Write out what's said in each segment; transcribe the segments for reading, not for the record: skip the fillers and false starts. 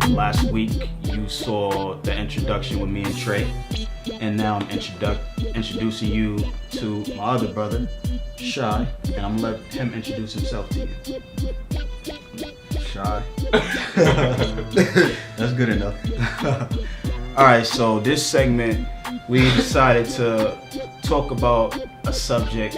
Last week you saw the introduction with me and Trey, and now I'm introducing you to my other brother, Shy, and I'm gonna let him introduce himself to you. Shy. That's good enough. Alright, so this segment we decided to talk about a subject,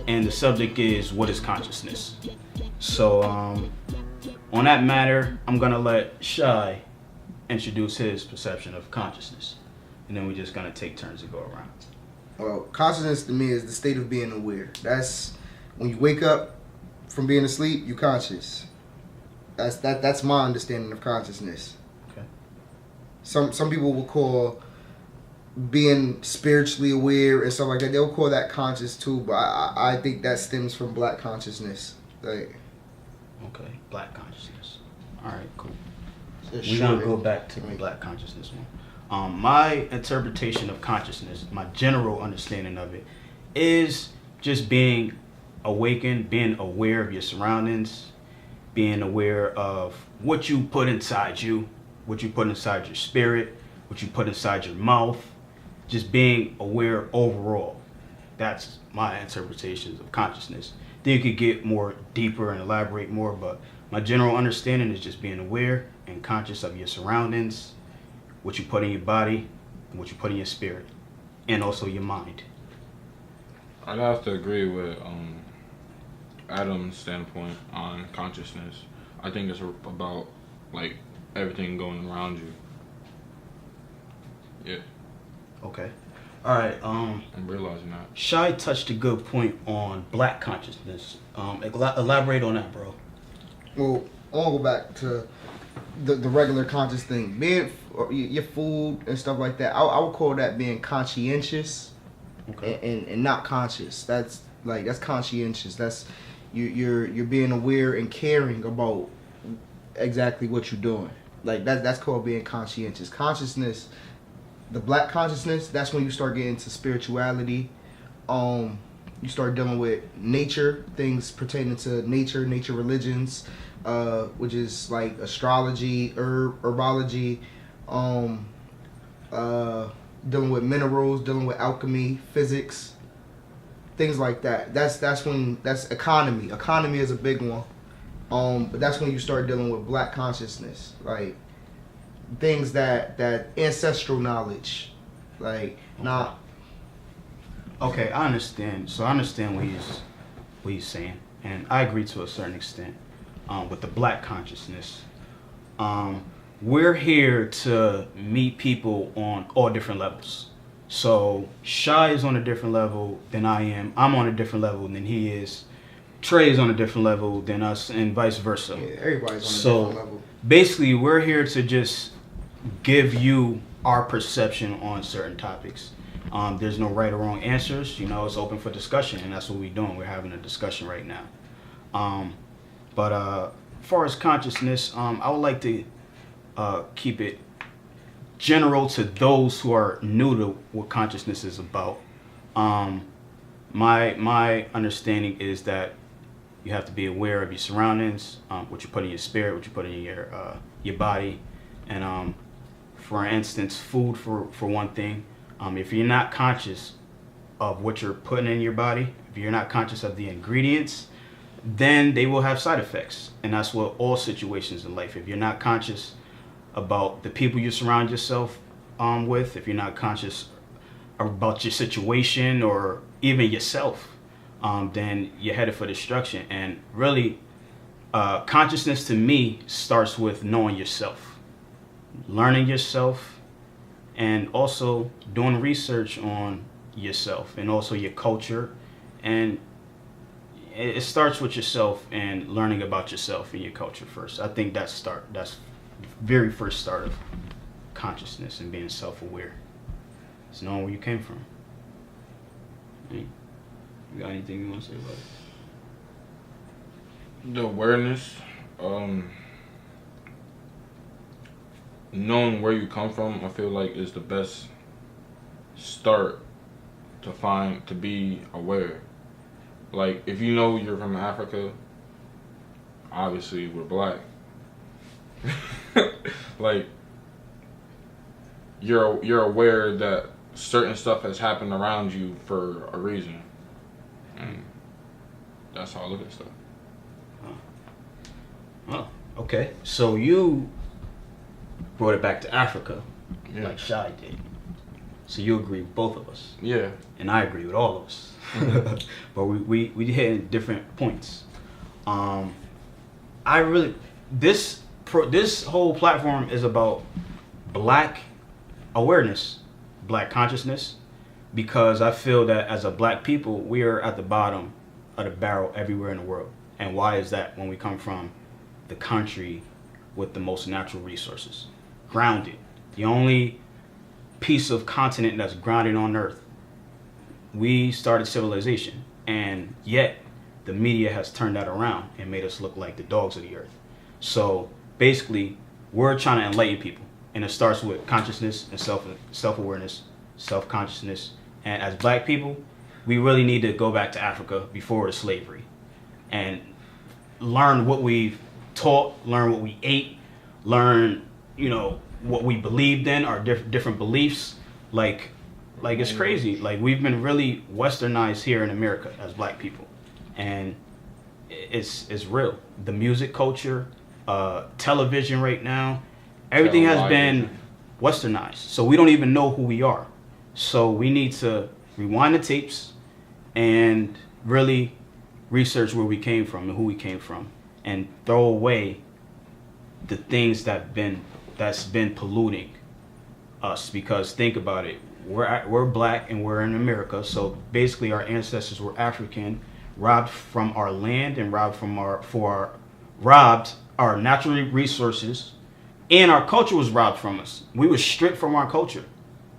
and the subject is, what is consciousness? So on that matter, I'm gonna let Shy introduce his perception of consciousness, and then we're just gonna take turns to go around. Well, consciousness to me is the state of being aware. That's when you wake up from being asleep, you're conscious. That's my understanding of consciousness. Okay. Some people will call being spiritually aware and stuff like that. They'll call that conscious too, but I think that stems from black consciousness. Like. Okay, black consciousness. All right, cool. We're gonna go back to the black consciousness one. My interpretation of consciousness, my general understanding of it, is just being awakened, being aware of your surroundings, being aware of what you put inside you, what you put inside your spirit, what you put inside your mouth, just being aware overall. That's my interpretations of consciousness. Then you could get more deeper and elaborate more, but my general understanding is just being aware and conscious of your surroundings, what you put in your body, and what you put in your spirit, and also your mind. I'd have to agree with Adam's standpoint on consciousness. I think it's about like everything going around you. Yeah. Okay. All right. I'm realizing that. Shy touched a good point on black consciousness. Elaborate on that, bro. Well, I'll go back to the regular conscious thing. Being your food and stuff like that, I would call that being conscientious, Okay. and not conscious. That's conscientious. That's you're being aware and caring about exactly what you're doing. Like that's called being conscientious. Consciousness, the black consciousness, that's when you start getting into spirituality. You start dealing with nature, things pertaining to nature religions, which is like astrology, herbology, dealing with minerals, dealing with alchemy, physics, things like that. That's economy. Economy is a big one. But that's when you start dealing with black consciousness, like things that ancestral knowledge, like not. Okay, I understand. So I understand what he's saying, and I agree to a certain extent. With the black consciousness, we're here to meet people on all different levels. So Shy is on a different level than I am. I'm on a different level than he is. Trey is on a different level than us, and vice versa. Yeah, everybody's on a different level. Basically, we're here to just give you our perception on certain topics. There's no right or wrong answers. It's open for discussion, and that's what we're doing. We're having a discussion right now. But as far as consciousness, I would like to keep it general to those who are new to what consciousness is about. My understanding is that you have to be aware of your surroundings, what you put in your spirit, what you put in your body, and for instance, food for one thing. If you're not conscious of what you're putting in your body, if you're not conscious of the ingredients, then they will have side effects. And that's what all situations in life. If you're not conscious about the people you surround yourself with, if you're not conscious about your situation or even yourself, then you're headed for destruction. And really, consciousness to me starts with knowing yourself, learning yourself, and also doing research on yourself and also your culture. And it starts with yourself and learning about yourself and your culture first. I think that's very first start of consciousness and being self-aware. It's knowing where you came from. You got anything you want to say about it? The awareness, knowing where you come from, I feel like is the best start to be aware. Like, if you know you're from Africa, obviously we're black. Like, you're aware that certain stuff has happened around you for a reason, and that's how I look at stuff. Oh, okay. So you brought it back to Africa, like Shai did. So you agree with both of us. Yeah. And I agree with all of us. But we hit different points. This whole platform is about black awareness, black consciousness, because I feel that as a black people, we are at the bottom of the barrel everywhere in the world. And why is that? When we come from the country with the most natural resources, grounded, the only piece of continent that's grounded on earth. We started civilization, and yet the media has turned that around and made us look like the dogs of the earth. So basically, we're trying to enlighten people, and it starts with consciousness and self-awareness, self-consciousness. And as black people, we really need to go back to Africa before the slavery and learn what we've taught, learn what we ate, learn, what we believed in, our different beliefs. Like it's crazy. Like, we've been really westernized here in America as black people, and it's real. The music culture, television right now, everything has been westernized. So we don't even know who we are. So we need to rewind the tapes and really research where we came from and who we came from, and throw away the things that's been polluting us. Because think about it, we're black and we're in America, so basically our ancestors were African, robbed from our land and robbed our natural resources, and our culture was robbed from us. We were stripped from our culture.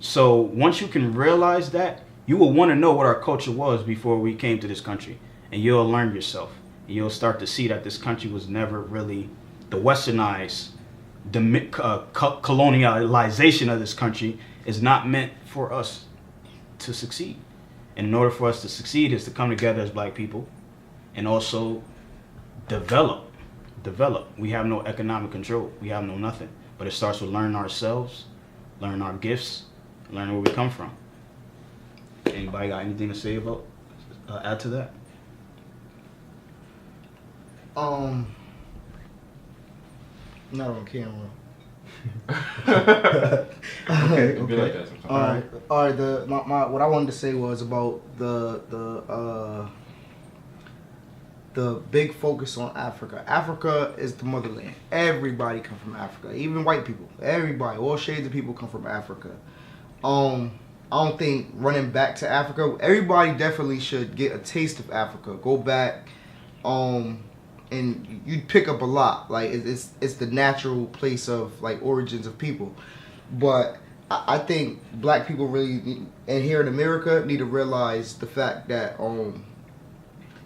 So once you can realize that, you will want to know what our culture was before we came to this country, and you'll learn yourself. And you'll start to see that this country was never really the westernized, colonialization of this country is not meant for us to succeed. And in order for us to succeed is to come together as black people and also develop. We have no economic control. We have no nothing. But it starts with learning ourselves, learning our gifts, learning where we come from. Anybody got anything to say about, add to that? Not on camera. Okay. All right. What I wanted to say was about the big focus on Africa. Africa is the motherland. Everybody come from Africa, even white people. Everybody, all shades of people come from Africa. I don't think running back to Africa. Everybody definitely should get a taste of Africa. Go back, and you'd pick up a lot. Like, it's the natural place of, like, origins of people. But I think black people really, and here in America, need to realize the fact that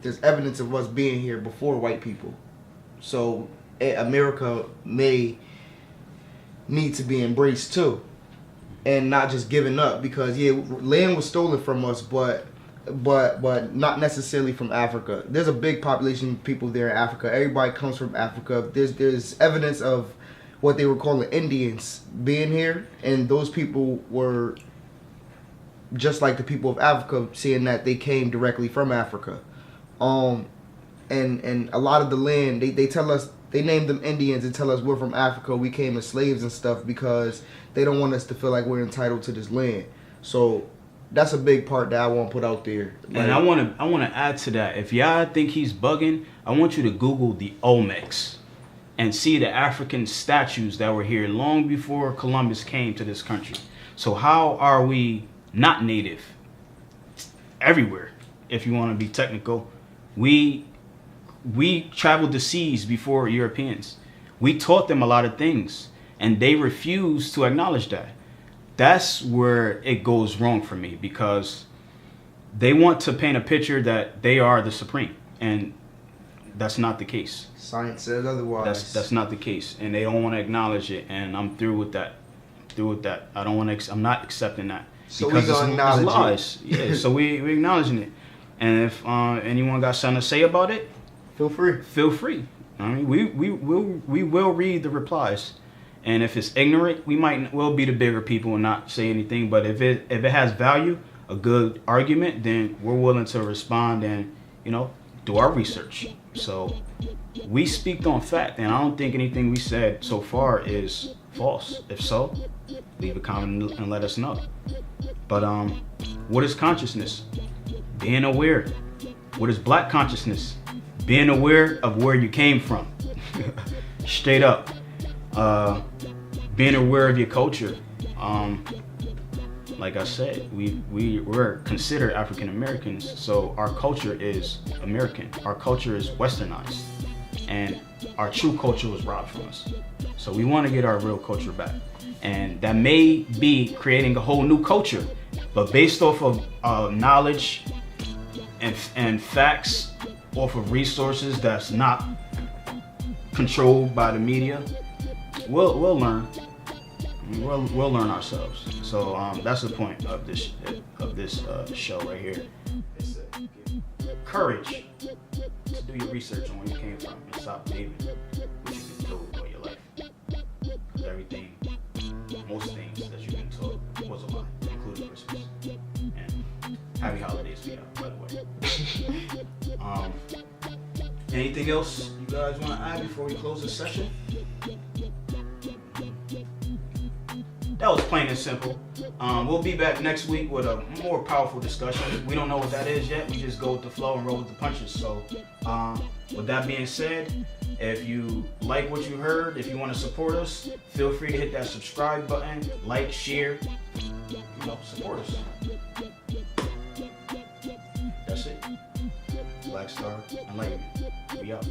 there's evidence of us being here before white people. So America may need to be embraced too, and not just given up, because land was stolen from us, but not necessarily from Africa. There's a big population of people there in Africa. Everybody comes from Africa. There's evidence of what they were calling Indians being here, and those people were just like the people of Africa, seeing that they came directly from Africa. And a lot of the land, they tell us, they name them Indians and tell us we're from Africa, we came as slaves and stuff, because they don't want us to feel like we're entitled to this land. So that's a big part that I want to put out there. And I want to add to that. If y'all think he's bugging, I want you to Google the Olmecs and see the African statues that were here long before Columbus came to this country. So how are we not native? Everywhere, if you want to be technical. We traveled the seas before Europeans. We taught them a lot of things, and they refused to acknowledge that. that's where it goes wrong for me, because they want to paint a picture that they are the supreme, and that's not the case. Science says otherwise. That's not the case, and they don't want to acknowledge it. And I'm through with that. I don't want to. I'm not accepting that. So because we gonna acknowledge it's lies. Yeah. So we acknowledging it. And if anyone got something to say about it, Feel free. feel free. I mean, we will read the replies. And if it's ignorant, we'll be the bigger people and not say anything. But if it has value, a good argument, then we're willing to respond and, do our research. So we speak on fact, and I don't think anything we said so far is false. If so, leave a comment and let us know. But what is consciousness? Being aware. What is black consciousness? Being aware of where you came from. Straight up. Being aware of your culture. Like I said, we're considered African Americans, so our culture is American. Our culture is westernized, and our true culture was robbed from us. So we want to get our real culture back, and that may be creating a whole new culture, but based off of knowledge and facts, off of resources that's not controlled by the media, we'll learn. We'll learn ourselves. So that's the point of this show right here. It's courage to do your research on where you came from and stop believing what you've been told all your life. Because most things that you've been told was a lie, including Christmas. And happy holidays for y'all, by the way. Anything else you guys want to add before we close this session? That was plain and simple. We'll be back next week with a more powerful discussion. We don't know what that is yet. We just go with the flow and roll with the punches. So, with that being said, if you like what you heard, if you want to support us, feel free to hit that subscribe button, like, share, support us. That's it. Black Star Enlightenment. We out.